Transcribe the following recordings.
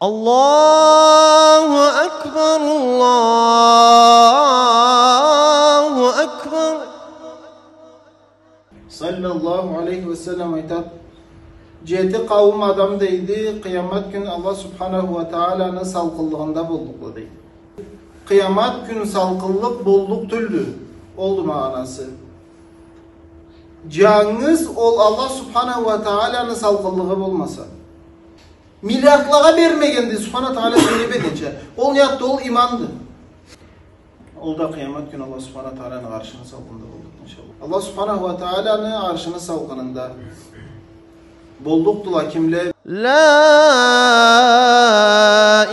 Allahu Ekber, Allahu Ekber. Sallallahu aleyhi ve sellem aytat. Ceheti kavim adam deydi, kıyamet günü Allah subhanahu ve teala'nın salkıllığında bulduklu deydi. Kıyamet günü salkıllık bulduk tüldü, oldu manası. Canınız ol Allah subhanahu ve teala'nın salkıllığı bulmasa. Milyarlığa vermegendi subhanahu teala söyleyip edince. Ol yattı, ol imandı. Ol da kıyamet günü Allah subhanahu teala'nın arşını salkında bulduk inşallah. Allah subhanahu ve teala'nın arşını salkınında bulduktular kimler? La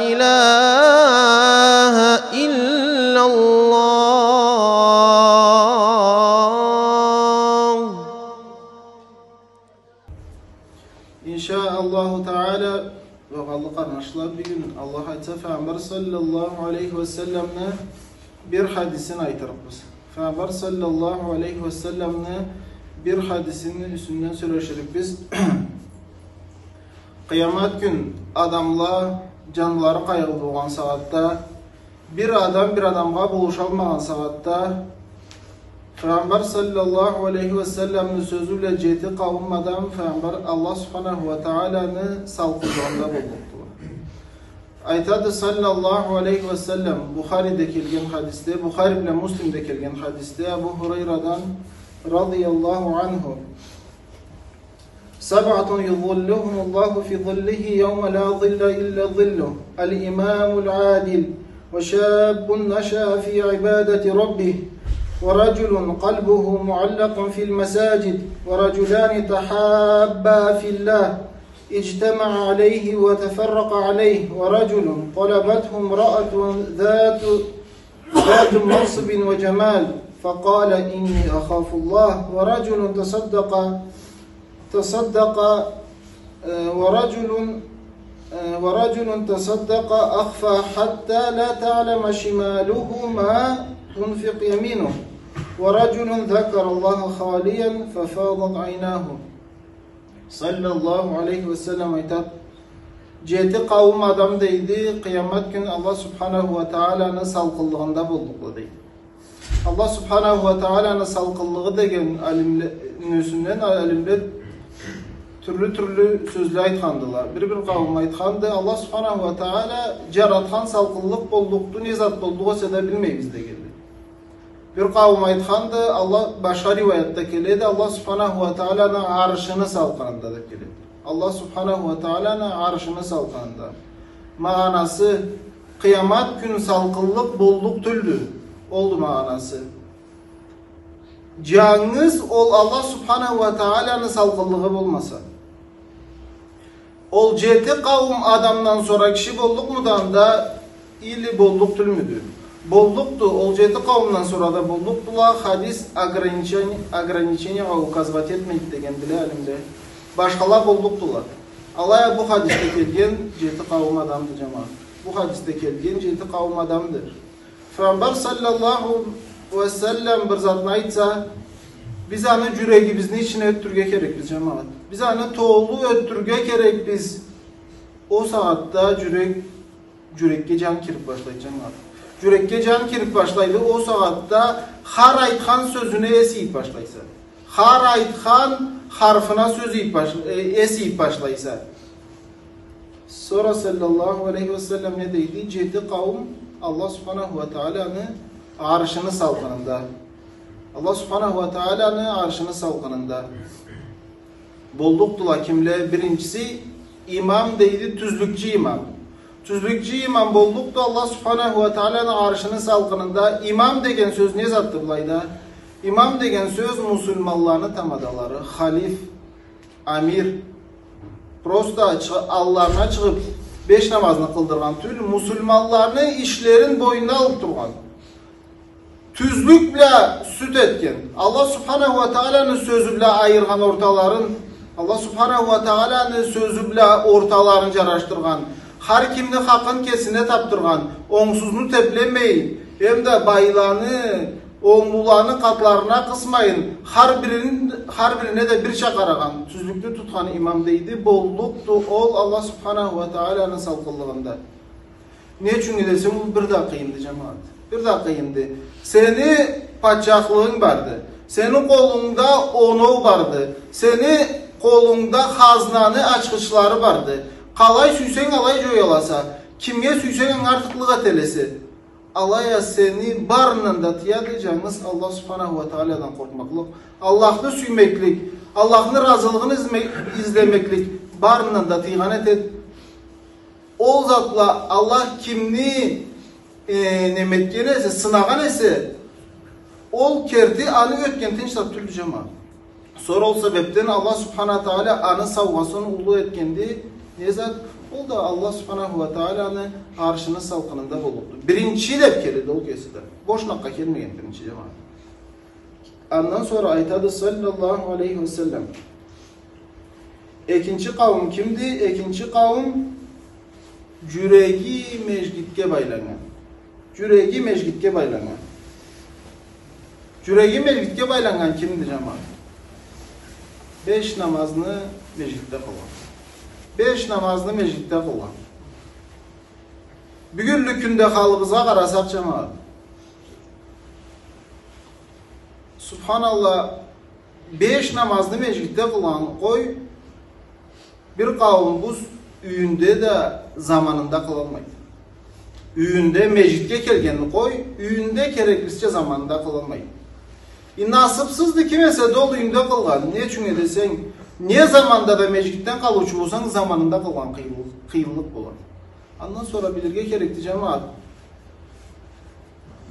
ilahe illallah. İnşaallahu Teala ve Allah kardeşler bir gün Allah Peygamber sallallahu aleyhi ve sellem'ne bir hadisini aytırıp biz. Peygamber sallallahu aleyhi ve sellem'ne bir hadisinin üstünden söyleşirik biz. Kıyamet gün adamlar canları kayıp olan saatte bir adam bir adamga buluşalmagan saatte Peygamber sallallahu aleyhi ve sellem'in sözüyle ceheti kavim adam Peygamber Allah subhanahu ve teala'nı salkıldığında bulduktu. Aytadı sallallahu aleyhi ve sellem Bukhari'de kelgen hadiste, Bukhari ile Müslim'de kelgen hadiste Ebu Hureyre'den radıyallahu anhu سبعة يظلهم الله في ظله يوم لا ظل إلا ظله الإمام العادل وشاب نشأ في عبادة ربه ورجل قلبه معلق في المساجد ورجلان تحابا في الله اجتمع عليه وتفرق عليه ورجل طلبته امرأة ذات منصب وجمال فقال إني أخاف الله ورجل تصدق ورجل تصدق أخفى حتى لا تعلم شماله ما تنفق يمينه ورجل ذكر الله خاليا ففاضت عيناه sallallahu aleyhi ve sellem aytat. Ceheti kavim adam deydi, kıyamet günü Allah subhanahu ve teala'nın salkıllığında bulduklu deydi. Allah subhanahu ve teala'nın salkıllığı degen alimler türlü sözler aytkandılar. Bir kavim aytkandı. Allah subhanahu ve teala jaratkan salkıllık bulduktu, ne zat bulduğu seda bilmeyiz de geldi. Bir kavim aytkandı. Allah başka rivayette keledi. Allah subhanahu ve teala'nın arşını salkınında da keledi. Allah subhanahu ve teala'nın arşını salkınında. Manası kıyamet günü salkıllık bulduk tüldü. Oldu manası. Canınız ol Allah subhanahu ve teala'nın salkıllığı bulmasa. Ol ceheti kavim adamdan sonra kişi bulduk mudan da ili bulduk tülmüdü. Bulduktu. Ol ceheti kavimden sonra da bulduktular. Hadis ограничения указывать etmeyip degendiler elimde. Başkalar bulduktular. Allah'a bu hadiste kelgen ceheti kavim adamdı cemaat. Bu hadiste kelgen ceheti kavim adamdır. Peygamber sallallahu ve sellem bir zatına aytsa biz anı yüreğimizin içine öttürge gerek biz cemaat. Biz anı toğlu öttürge gerek biz. O saatte yürekке can kirip başlaydı cemaat. Yürekке can kirip başlaydı. O saatte har aytkan sözüne esiyip başlaysa. Har aytkan harfına esiyip başlaysa. Sonra sallallahu aleyhi ve sellem ne deydi? Ceheti kavim Allah subhanahu ve teala'nın arşını salkınında. Allah subhanahu ve teala'nın arşını salkınında. Bulduktular kimle? Birincisi imam deydi, tüzlükçü imam. Tüzlükçü imam bulduktu Allah subhanahu ve teala'nın arşını salkınında. İmam degen söz ne zattı bulayda? İmam degen söz musulmanlarını tamadaları. Halif, amir, prosta Allah'ına çıkıp 5 namazını kıldırgan tül musulmanlarını işlerin boyunda alıp durgan. Tüzlükle süt etken, Allah subhanahu ve teala'nın sözüyle ayırgan ortaların, Allah subhanahu ve teala'nın sözüyle ortalarını caraştırgan, har kimni hakkın kesine taptırgan, ongsuzunu teplemeyin, hem de baylanı, oğullarını katlarına kısmayın. Har birine de bir çakaragan, tüzlüklü tutkan imam deydi. Bolluktu ol Allah subhanahu ve teala'nın salkıllığında. Ne için gidesin? Bu bir daha kıyındı cemaat. Bir daha kıyındı. Seni paçaklığın vardı. Senin kolunda onu vardı. Seni kolunda haznanı açkışları vardı. Kalay süysen alay joyalasa. Kimye süysen artıklığa telesi. Alaya seni barınında tiyadlayacağınız Allah subhanahu ve teala'dan korkmaklık. Allah'ını süymeklik. Allah'ın razılığını izlemeklik. Barınında tihanet et. O zatla Allah kimni nemetken ese, sınagan ese ol kerti anı ötken tinçlap türlü cemaat. Sonra ol sebepten Allah subhanahu teala anı savgasını ulu etkendi. Nezat ol da Allah subhanahu ve teala'nın arşının salkınında bulundu. Birinci lepkeledi ol keside. Boşnakka kelmeyen birinci cemaat. Ondan sonra aytadı sallallahu aleyhi ve sellem. Ekinci kavim kimdi? Ekinci kavim cüregi mecgitke baylanan. Cüregi mecgitke baylanan. Cüregi mecgitke baylanan kimdi cemaat? 5 namazını mecgitte kılan. 5 namazını mecgitte kılan. Bugünlük günde halımıza karasak cemaat. Subhanallah 5 namazını mecgitte kılan koy bir kavim bu üyünde de zamanında kılınmaydı. Üyünde mecgitke kelgenini koy, üyünde gereklisce zamanında kılınmaydı. Nasipsizdi kimese dolu üyünde kılgan. Ne çünkü desen, ne zamanda da mecgitten kalıcı olsan zamanında kılgan kıyıllık olur. Ondan sonra bilirge gerekti cemaat.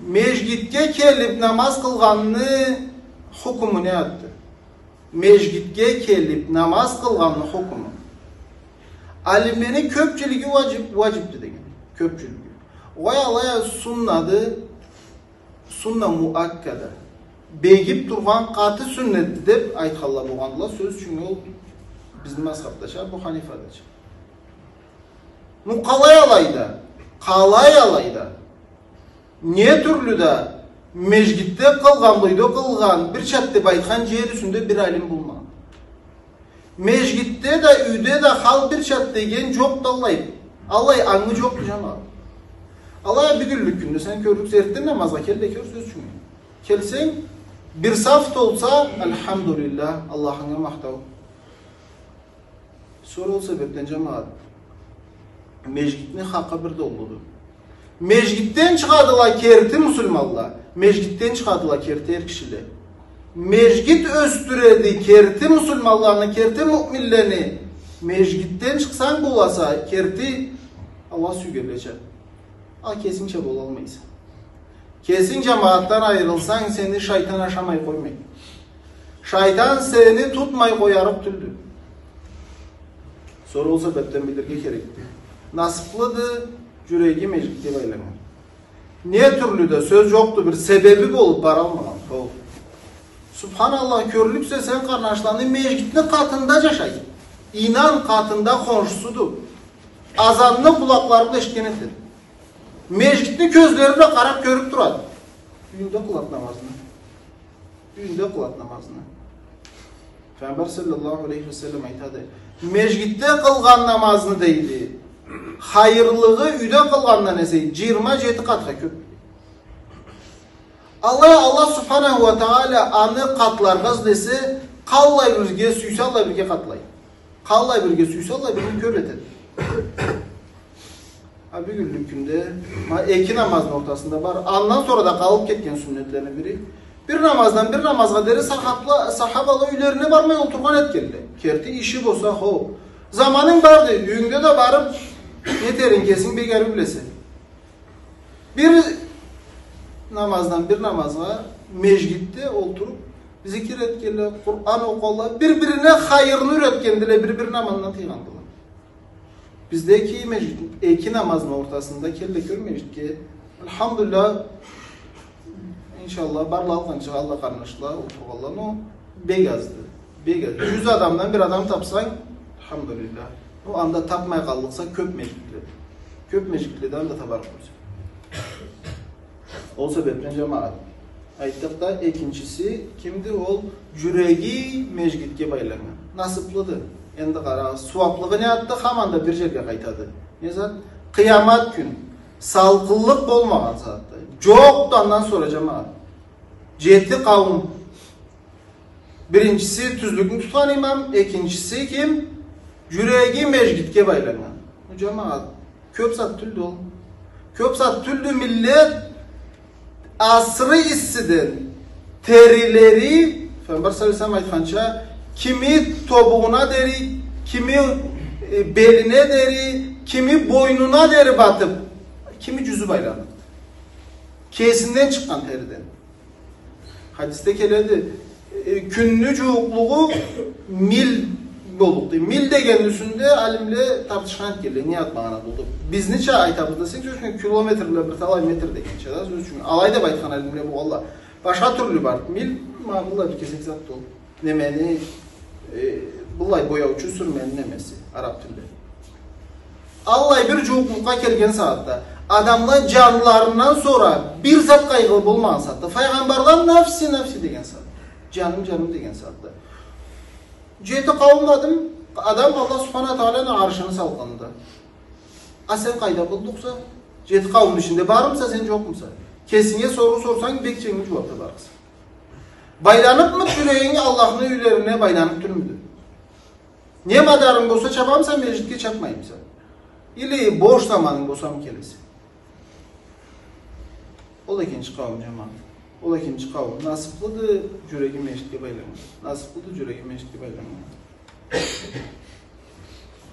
Mecgitke kelip namaz kılganını hukumu ne attı? Mecgitke kelip namaz kılganını hukumu. Alimlerin köpçülüğü vacipti degen. Köpçülüğü. Oya sunnadı, sunna muakkada. Begip durgan katı sünnetti dep aytkallar boğandılar. Söz çünkü o bizim mazhabdaşa, bu Hanifadaşa. Nu kalay alayda. Ne türlü de mecgitte kılgan bir çatte baytkan ciğer üstünde bir alim bulma. Mecgitte de üyde de hal bir çatte gen çok dallayıp. Allah anı çok cemaat. Allah'a bir günlük günde sen körlük seyrettin namaza kelle kör söz çünkü. Kelsen bir saft olsa elhamdülillah Allah'ına mahtav. Sonra o sebepten cemaat mecgitinin hakkı bir de olmalı. Mecgitten çıkardılar kerti Müslümanlar. Mecgitten çıkardılar kerti her kişiler. Mecgit östüredi kerti Müslümanlarını, kerti müminlerini. Mecgitten çıksan bulasa kerti Allah sügürlecek. Kesin çabuk olmayız. Kesin cemaattan ayrılsan seni şeytan aşamay koymayın. Şeytan seni tutmay koyarıp tüldü. Sonra o sebepten bilirge gerekti. Nasiplıdı, cüregi mecgitke baylanan. Ne türlü de söz yoktu bir sebebi olup baralmagan. Subhanallah körlükse sen kardeşlerini mecgitli katında yaşay. İnan katında komşusudur. Azanlı kulaklarında eşken etir. Mecgitli gözlerine karap görüp duradı. Düğünde kılat namazını. Düğünde kılat namazını. Peygamber sallallahu aleyhi ve sellem aytadı. Mecgitte kılgan namazını deydi. Hayırlığı üde kılgandan eseydi. 27 katka köp. Allah subhanahu ve teala anı katlargaz dese kallay birge süyse Allah birge katlay. Kallay birge süyse Allah birge körletir. Bir günlük günde iki namazın ortasında var. Ondan sonra da kalıp ketken sünnetlerine biri. Bir namazdan bir namaza deri sahabalı üylerine varmaya oturgan etkenli. Kerti işi bolsa ho. Zamanın vardı. Düğünde de varıp yeterin kesin bir geri bilesi. Bir namazdan bir namaza mecgitte oturup zikir etkenler, Kur'an okullar birbirine hayırını üretkendiler, birbirine anlatıyorlar. Bizdeki mecid, iki namazın ortasında kelle kör mecid ki elhamdülillah inşallah barlağı çık Allah karnışla otururlar o begazdı. 100 adamdan bir adam tapsan elhamdülillah. O anda tapmaya kaldıksa köp mecidli. Köp mecidliden de tabar olacak. O sebepten cemaat Ayttık da ikincisi kimdi? Ol jüregi mecgitke baylangan. Nasıplıdı. Endi qara, suwaplığı ne attı? Hamanda bir jerge qaytadı. Ne zat? Kıyamat gün. Salqıllık bolmagan saatda. Jokdandan sonra cemaat. 7 kavim. Birincisi tüzlükni tutan imam, ikincisi kim? Jüregi mecgitke baylangan. Bu cemaat köp zat tüldü ol. Köp zat tüldü millet asrı issiden terileri Peygamber sallallahu aleyhi ve sellem aytkança kimi tobuğuna deri, kimi beline deri, kimi boynuna deri batıp, kimi cüzü baylandı. Kesinden çıkan teriden. Hadiste keledi. Künnü cuğukluğu mil boluktu. Mil degen üstünde alimle tartışkan keldi. Niye atmağına buldu? Biz neçe aytabızda sen çünkü kilometreler bir talay metre degen çada söz çünkü alayda baytkan alimle bu Allah. Başka türlü var. Mil mağlular bir kesek zat dolu. Nemeni bulay boya uçu sürmenin nemesi Arap dilinde. Allah bir cuğukluğa kelgen saatte adamlar canlarından sonra bir zat kaygılı bulmayan saatte Peygamberler nefsi degen saatte. Canım degen saatte. Jeti kavimladım. Adam Allah subhanahu teala'nın arşını salqandı. Sen kayda bulduksa jeti kavmin içinde barımsa sen yok musa? Kesinlikle soru sorsan bekçenin cevapta barırsın. Baylanıp mı yüreğini Allah'ın üylerine baylanıp türmüdür? Niye madarın olsa çabam sen mecitke çapmayayım sen? İli boş zamanın olsam kelesi. O da ikinci kavim cemaat. O da ikinci kavim. Nasiplıdır yüreği mecitke baylanır. Nasiplıdır yüreği mecitke baylanır.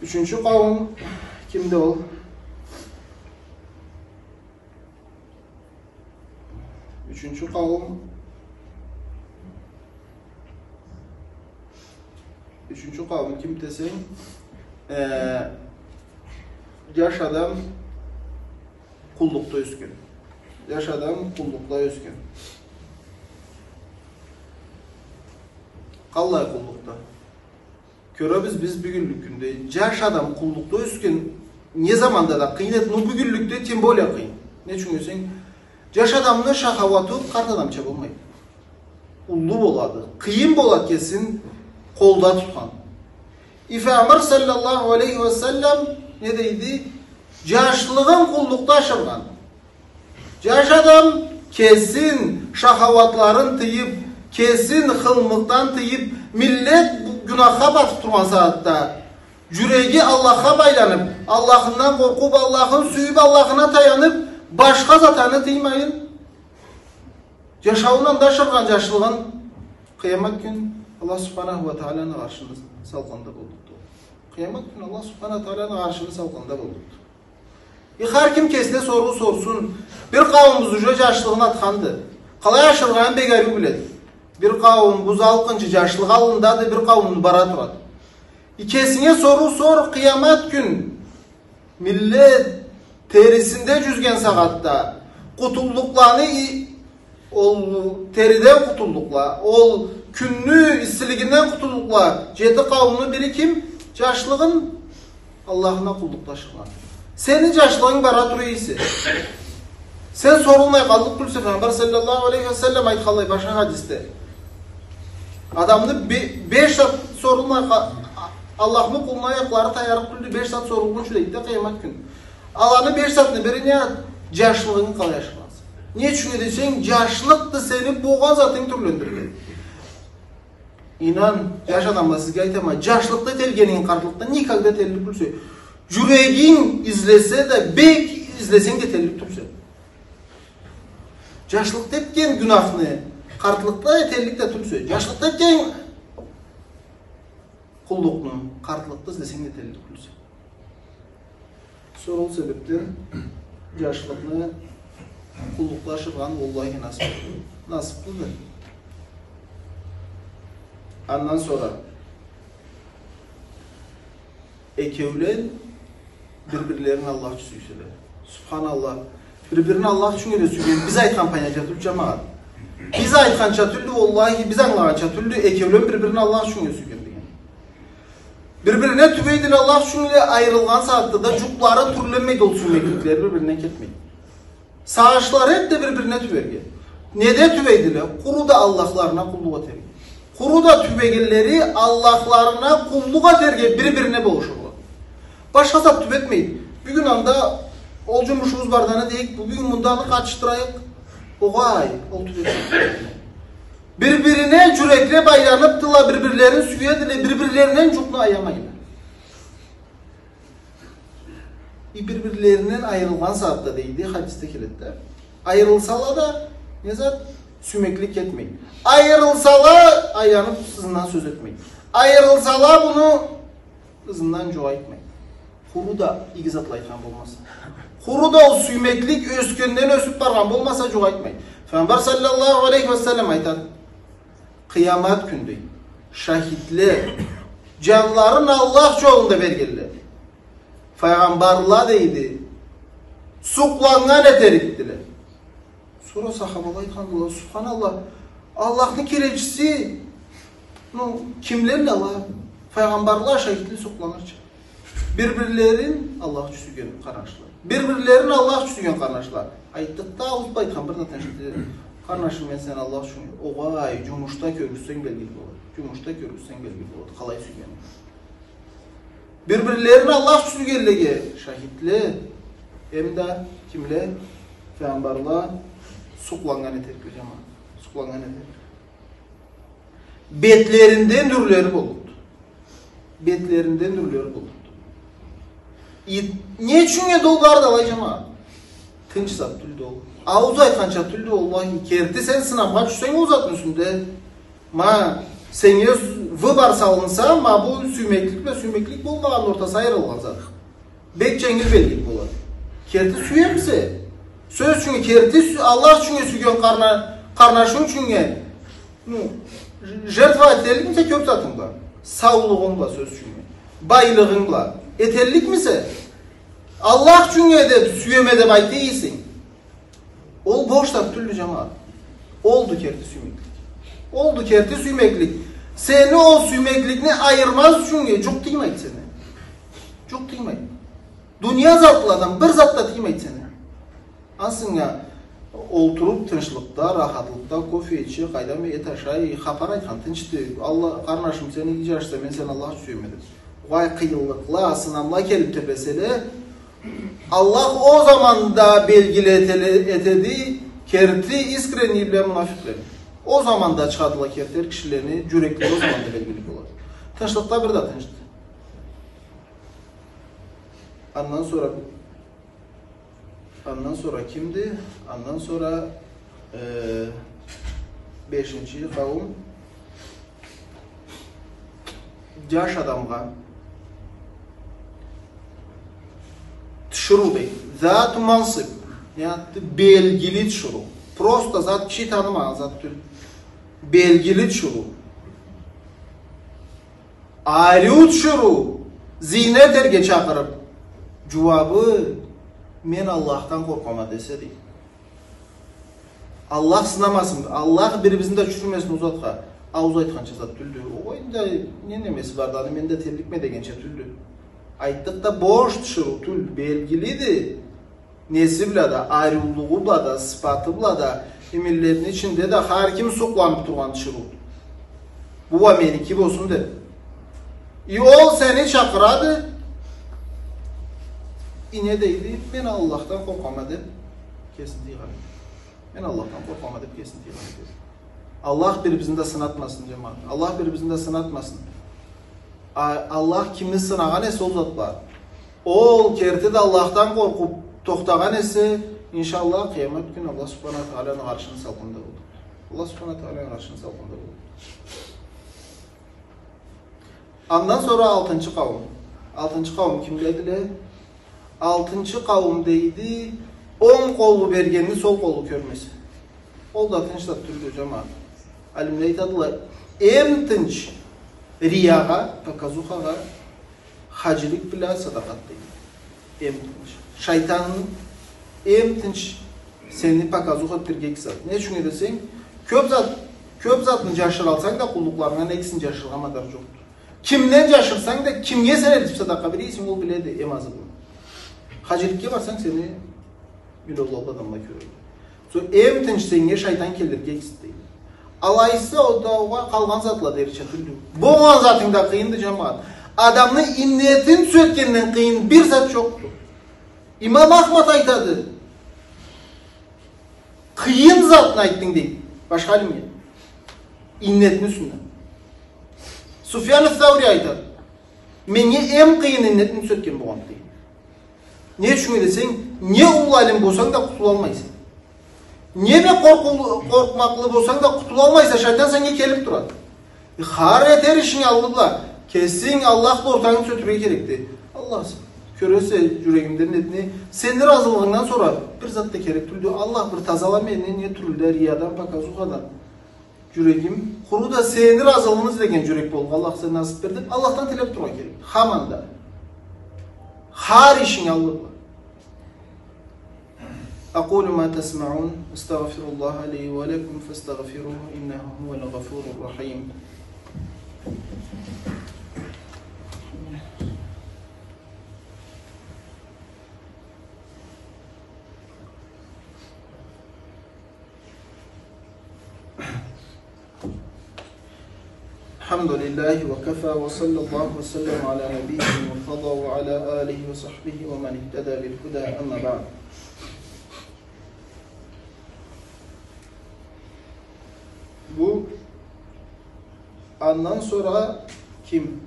Üçüncü kavim kimde ol? Üçüncü kavim kim desen yaş adam kullukta öskün. Yaş adam kullukta öskün. Kallay kullukta. Köröbüz biz bugünlük günde yaş adam kullukta öskün. Ne zamanda da kıynet bu bugünlükte timbolya kıyın. Ne çünküsen yaş adamın şahavatı kart adamça bulmayı. Ullu boladı. Kıyın bolat kesin kolda tutan. Peygamber sallallahu aleyhi ve sellem ne deydi? Yaşlığın kullukta aşırgan. Yaş adam kesin şahavatların tıyıp, kesin hılmıktan tıyıp, millet günaha batıp turman saatte yüreği Allah'a baylanıp, Allah'ından korkup, Allah'ın süyüp, Allah'ına dayanıp, başka zatanı tıymayın. Yaşavundan da aşırgan yaşlığın kıyamet gün Allah subhanahu ve teala'nın karşısında salqanda bulundu. Kıyamet günü Allah subhanahu ve teala'nın karşısında salqanda bulundu. Her kim kesine soru sorsun. Bir kavim buzucu yaşlığına atkandı. Kalay aşırgan begari biledi. Bir kavim buz alqınca yaşlığı alında da bir kavim bara turadı. Kesine soru sor kıyamet gün millet terisinde cüzgen sağatta kutulluklarını ol teriden kutullukla, ol künnü istiliginden kutullukla jeti kavmini biri kim? Yaşlığın Allah'ına kulluklaşırlar. Senin yaşlığın bara turuyisi. Sen sorulmaya kaldık kul Peygamber sallallahu aleyhi ve sellem aytkalay başka hadiste. Adamını 5 saat sorulmaya Allah'ın kuluna ayakları tayarıp kıldı 5 saat sorulmuş deydi kıyamet günü. Allah'ın 5 saatini beri ne? Yaşlığını kalaşmaz. Niye çünkü desen yaşlılık da seni boğaz zatını türlendiriyor. İnan yaş adamla sizge aytama yaşlıkta telgenin kartlıkta nikakda tellik bulsa yüreğin izlese de bek izlesen de tellik tursa. Yaşlıkta etken günahını kartlıkta tellikte tursa. Yaşlıkta etken kulluknu kartlıkta izlesen de tellik bulsa. Sorul sebepten yaşlıkını kulluklaşırgan vallahi nasiplıdır. Ondan sonra ekevlen birbirlerini Allah için söyler. Subhanallah. Birbirini Allah için öyle söylüyor. Biz aytkan paylaşatır cemaat. Biz aytkan çatırlı vallahi biz anlayan çatırlı ekevlen birbirini Allah için öyle söylüyor. Birbirine tübeydin Allah için ayrılgan saatte de cukları türlenmeydi olsun meklikleri birbirine ketmeydi. Sağışlar hep de birbirine tüberge. Nede tübeydiler? Kuru da Allah'larına kulluk eter. Kuru da tübegilleri Allah'larına kulluk eter birbirine boğuşurlar. Başka zat tübetmeyin. Bugün anda olcumuşumuz bardağına deyik, bugün bundan kaçtırayık. Oğay, ol tübetmeyin. Birbirine cürekle baylanıptılar, birbirlerini süyediler, birbirlerinden cuklu ayamayla. Birbirlerinden ayrılgan saatte deydi, hadiste kilitler. Ayrılsalar da ne zat? Sümeklik etmeyin. Ayrılsalar ayağını sızından söz etmeyin. Ayrılsalar bunu ızından cua etmeyin. Kuru da iki zatla aytan olmasa. Kuru da o sümeklik öskünden ösüp bargan olmasa cua etmeyin. Peygamber sallallahu aleyhi ve sellem aytan. Kıyamet günde şahitler canların Allah yolunda vergililer. Peygamberler deydi. Suklangan eteriktiler. Sonra sahabalar aytandılar. Subhanallah. Allah'ın kirecisi. Kimlerle Allah? Peygamberler şahitli suklanır. Birbirlerin Allah sügön kardeşler. Birbirlerin Allah sügön kardeşler. Ayttık da uz Peygamber da teşekkür kardeşim ben sen Allah sügön. Oğay cumuşta görürsen belgili olur. Cumuşta görürsen belgili olur. Kalay sügön. Birbirlerin Allah sügönlege şahitli. Hem de kimle? Peygamberler suklangan eterikli cemaat. Suklangan eterikli. Betlerinden dürleri bulundu. Betlerinden dürleri bulundu. Ne çünkü dolgar da var cemaat? Tınç zat tüldü ol. Ağız aykança tüldü Allah'ı kerti sen sınavga düşsen uzatmışsın de. Ma seni vıbar salınsa ma bu sümeklik ve sümeklik bulmağın ortası ayrılgan zat. Bek cengil bellik bular. Kerti süyemse. Söz çünkü kerti Allah çünkü sügön karnaşın çünkü. Jertva eterlik mise köp zatınla. Sağlığınla söz çünkü. Baylığınla. Eterlik mise. Allah çünkü de süyemede bay değilsin. Ol boş da türlü cemaat. Oldu kerti sümeklik. Oldu kerti sümeklik. Seni o sümeklikini ayırmaz çünkü. Çok değmeydi seni. Çok değmeydi. Dünya zatlı adam bir zatla değmeydi seni. Aslında oturup tınçlıkta, rahatlıkta, kofe içi, kaydam et aşağı, kapar aytkan tınçtı. Allah karnaşım seni icarsa ben sen Allah'a süyemedim. Vay kıyıllıkla, sınamla kelip tepesele. Allah o zaman da belgili etedi, kerti iskreni bile münafikleri. O zaman da çıkardılar kertler kişilerini, cürekleri o zaman da belgili olur. Tınçlıkta bir de tınçtı. Ondan sonra kimdi? Ondan sonra 5. kavim yaş adamga tışırı deydi. Zat-ı mansıp yani belgili tışırı. Prosta zat kişi tanımayan zat tül. Belgili tışırı. Ayrı tışırı. Zinet erge çakırıp cevabı men Allah'tan korkmama dese değil. Allah sınamasın. Allah birimizin de çürümesini uzatka. Ağız aytkança zat tüldü. O oyunda ne nemesi vardı? Hani men de terlikme de gençe tüldü. Ayttık da boş tışırı tül belgiliydi. Nesi bile da, ayrılığı bile da, sıfatı bile da, milletin içinde de her kim soklanıp durgan tışırı. Bu var meniki olsun dedi. Ol seni çakıradı. İne deydi, ben Allah'tan korkamadım, kesinti yıkarım. Ben Allah'tan korkamadım, kesinti yıkarım. Allah birbirinde sınatmasın cemaat. Allah birbirinde sınatmasın. Allah kimi sınagan ese o zatlar. Ol kerti de Allah'tan korkup tohtagan ese inşallah kıyamet günü Allah subhanahu teala'nın karşının salkında olur. Allah subhanahu teala'nın karşının salkında olur. Ondan sonra 6. kavim. 6. kavim kimdeydiler? 6. kavim deydi, 10 kolu bergenini sol kolu körmesi. Ol da tınçlar türlü cemaat. Alimler aytadılar, en tınç riyaga, pakazuhaga, hacılık bile sadakat deydi. En tınç. Şeytanın en tınç seni pakazuha birgek zat. Ne şunu desen, köp zatını caşır alsan da kulluklarından eksin caşırlamadır yoktur. Kimden caşırsan da kimye sen edip sadaka biriysin, o bile de emazı bunu. Hacılık'a varsan seni Bilallah adamla körüyor. So em tinçsenge şeytan kelirge isteydi. Alaysa o da kalgan zatla deri çatırdı. Boğan zatında kıyındı cemaat. Adamın innetin sötkenden kıyın bir zat çoktu. İmam Ahmet aytadı. Kıyın zatını ayttın deyip. Başka halim ya. İnnetin üstünden. Sufyan-ı Thavri aytadı. Meni em kıyın innetin sötken boğan deyip. Ne için desen, ne ulaylim bolsan da kutulalmaysın. Ne be korkmaklı bolsan da kutulalmaysa şeytan senge kelip duradi. Har eter işini aldılar. Kesin Allah'la ortağını sötürüye gerekti. Allah körese yüreğimden etini senin razılığından sonra bir zat da gerek türlü Allah bir tazalamaya ne türlü riyadan pakazukadan. Yüreğim kuru da senin razılığınız degen yürek bol. Allah size nasip verdi. Allah'tan tilep durma gerek. Hamanda. Har işini aldılar. أقول ما تسمعون استغفر الله لي ولكم فاستغفروه إنه هو الغفور الرحيم الحمد لله وكفى وصلى الله وسلم على نبيه المرتضى وعلى آله وصحبه ومن اهتدى بالهدى أما بعد. Bu andan sonra kim?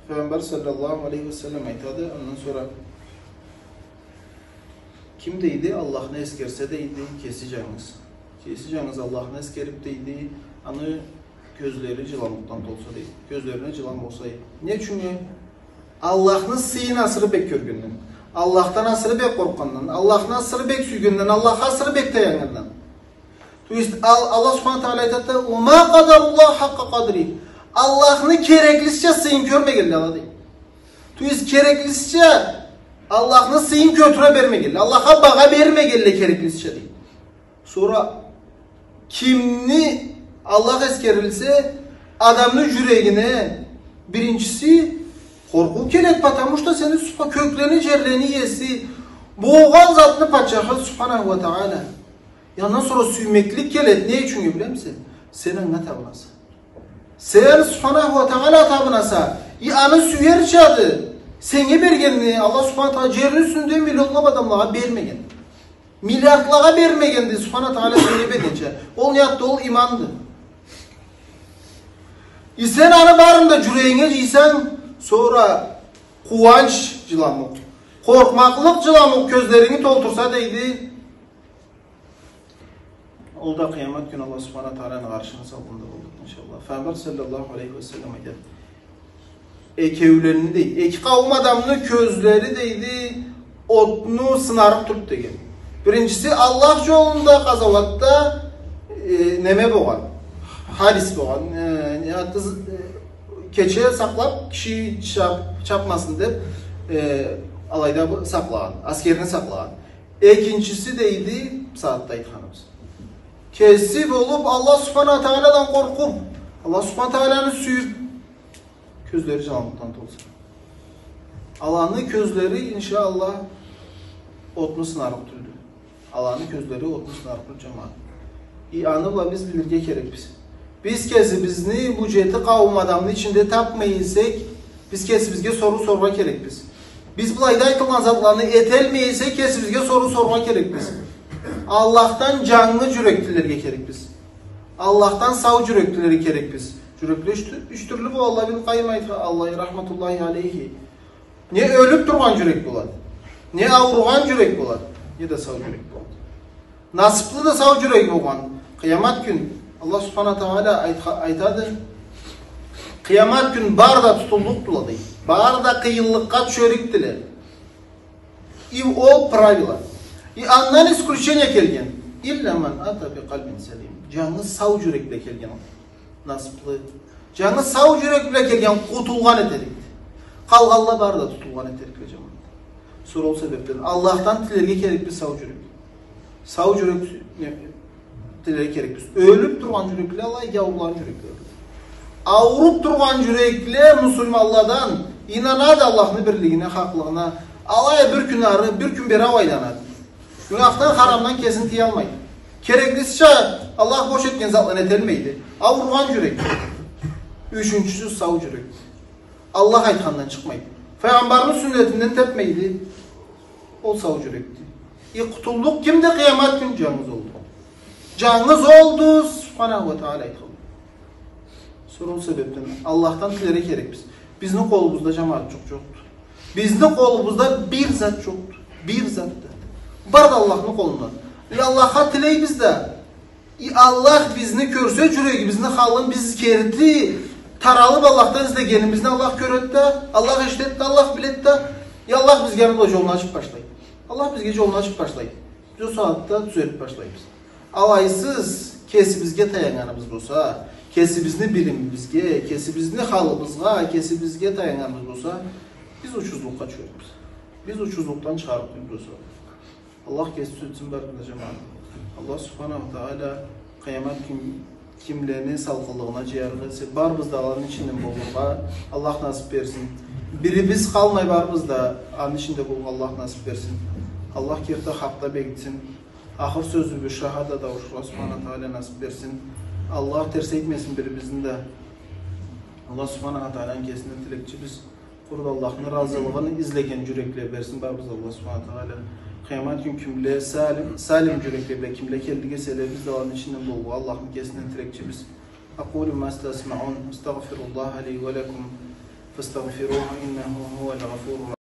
Peygamber sallallahu aleyhi ve sellem aytadı. Ondan sonra kim deydi? Allah'ını eskerse deydi, keseceğiniz. Keseceğiniz Allah'ını eskerip deydi. Anı gözleri cılamıktan dolsa deydi. Gözlerine cılam olsaydı. Ne çünkü? Allah'ın sıyın asırı bek körgünden. Allah'tan asırı bek korkandan. Allah'ın asırı bek sügünden. Allah'a asırı bek dayanından. Allah subhanahu teala aytadı. وَمَا قَدَرُ اللّٰهُ حَقَّ قَدْرِهِ Allah'ını kereklisçe sıyın körme geldi Allah deyip. Kereklisçe Allah'ını sıyın kötüre verme geldi. Allah'a bağa verme geldi kereklisçe deyip. Sonra kimni Allah eskerilse adamın yüreğine birincisi korku kelet patamış da seni köklerini cerlerini yesi boğan zatını paçakı subhanahu ve teala. Yandan sonra süymeklik kelet ne için biliyor musun? Senin ne tabınası? Sen subhanahu ve teala tabınasa anı süyer çadı. Seni bergenini Allah subhanahu teala cerin üstünde milyonlab adamlara vermegen. Milyardlara vermegendi subhanahu teala seni bedince. Ol niyatta ol imandı. Sen anı barında yüreğine giysen sonra kuvanç cılamuk, korkmaklık cılamuk gözlerini doltursa deydi. O da kıyamet günü Allah subhanahu teala'nın karşına salgında olduk inşallah. Peygamber sallallahu aleyhi ve sellem ayet. Ekevlerini değil, iki kavim adamının közleri deydi, otunu sınarıp tutup degen. Birincisi Allah yolunda gazavatta neme boğan, halis boğan, keçe saklap kişi çapmasın deyip alayda saklayan, askerini saklayan. İkincisi deydi, saattaydı hanımız. Kesip olup Allah subhanahu teala'dan korkup, Allah subhanahu teala'nı süyüp, közleri canlıktan dolsun. Allah'ın közleri inşallah otunu sınarıp tüldü. Allah'ın közleri otunu sınarıp tüldü cemaat. İanıbla biz bilirge gerek biz. Biz kesibizini bu ciheti kavim adamının içinde tapmayızsak, biz kesibizge soru sorma gerek biz. Biz bu ayda aytılan zatlarını etelmeyiysek kesibizge soru sorma gerek biz. Allah'tan canlı yüreklilerge gerek biz. Allah'tan sağ yüreklileri gerek biz. Yürekli üç türlü bu Allah bin Kayyım aytı Allah'ı rahmetullahi aleyhi. Ne ölüp durgan yürek bular, ne avrugan yürek bular, ne de sağ yürek bular. Nasipli de sağ yürek bulan. Kıyamet gün Allah subhanahu teala aytadı. Kıyamet gün barda tutulduk duladı. Barda kıyıllıkka çörüktiler. O pravila. Andan iskulçenya kelgen. İlla men ata bi kalbin selim. Canı sağ yürekle kelgen. Nasipli. Canı sağ yürekle kelgen kutulgan etedik. Kalgalla barda tutulgan etedik hocam. Sonra o sebepten Allah'tan tilerge gerek bir sağ yürek. Sağ yürek tilerge gerek bir. Ölüp durgan yürekle Allah yavrulan yürekle. Avrup durgan yürekli musulmanlardan inanadı Allah'ın birliğine, haklığına. Alaya bir gün arı, bir gün beri avaylanады. Günahtan, haramdan kesintiyi almaydı. Gereklisi Allah boş etken zatlan etelmeydi. Avrugan yürek. Üçüncüsü sağ yürek. Allah aytkandan çıkmaydı. Peygamberin sünnetinden tepmeydi. O sağ yürekti. Kutulluk kimde? Kıyamet gün canınız oldu. Canınız oldu. Subhanahu ve Teala aytkanı. Sonra o sebepten Allah'tan dilerek gerek biz. Bizning kolumuzda cemaat çoktur. Bizning kolumuzda bir zat çoktur. Bir zat. Bar da Allah'ın kolundan. Allah'a tiley bizde. Allah bizni körse yüreği bizni halın biz kerdi. Taralıp Allah'tan izlegenimizden Allah köretti. Allah işletti, Allah biletti. Ya Allah biz gelin o yolunu açıp başlayın. Allah biz gece yolunu açıp başlayın. Biz o saatte düzelip başlayız. Alaysız kesibizge tayanganımız olsa, kesibizini bilimimizge, kesibizini halımızga, kesibizge tayanganımız olsa, biz uçsuzlukka çöküyoruz. Biz uçsuzluktan çıkarıp olsa. Allah kesip sütsin barkında cemaat. Allah subhanahu teala kıyamet kimlerini salgılığına ciğerlesi bar bizde Allah'ın içinden bulunma. Allah nasip versin. Biri biz kalmay bar bizde Allah'ın içinde bulun. Allah nasip versin. Allah kertte hakta beklesin. Ahir sözü bir şahada da Allah subhanahu teala nasip versin. Allah terse etmesin birimizin de. Allah subhanahu teala'nın kesinden dilekçi biz. Kurda Allah'ın razılığını izlegen yürekle versin. Bar biz Allah subhanahu teala. Kıyamet gün kimle salim yürekle kimle keldige sele biz de Allah'ın içinden bol. Allah'ın kesinden dilekçi biz. Aqulu ma tasma'un. Estağfirullah li ve lekum. Festağfiruhu innehu huvel gafurur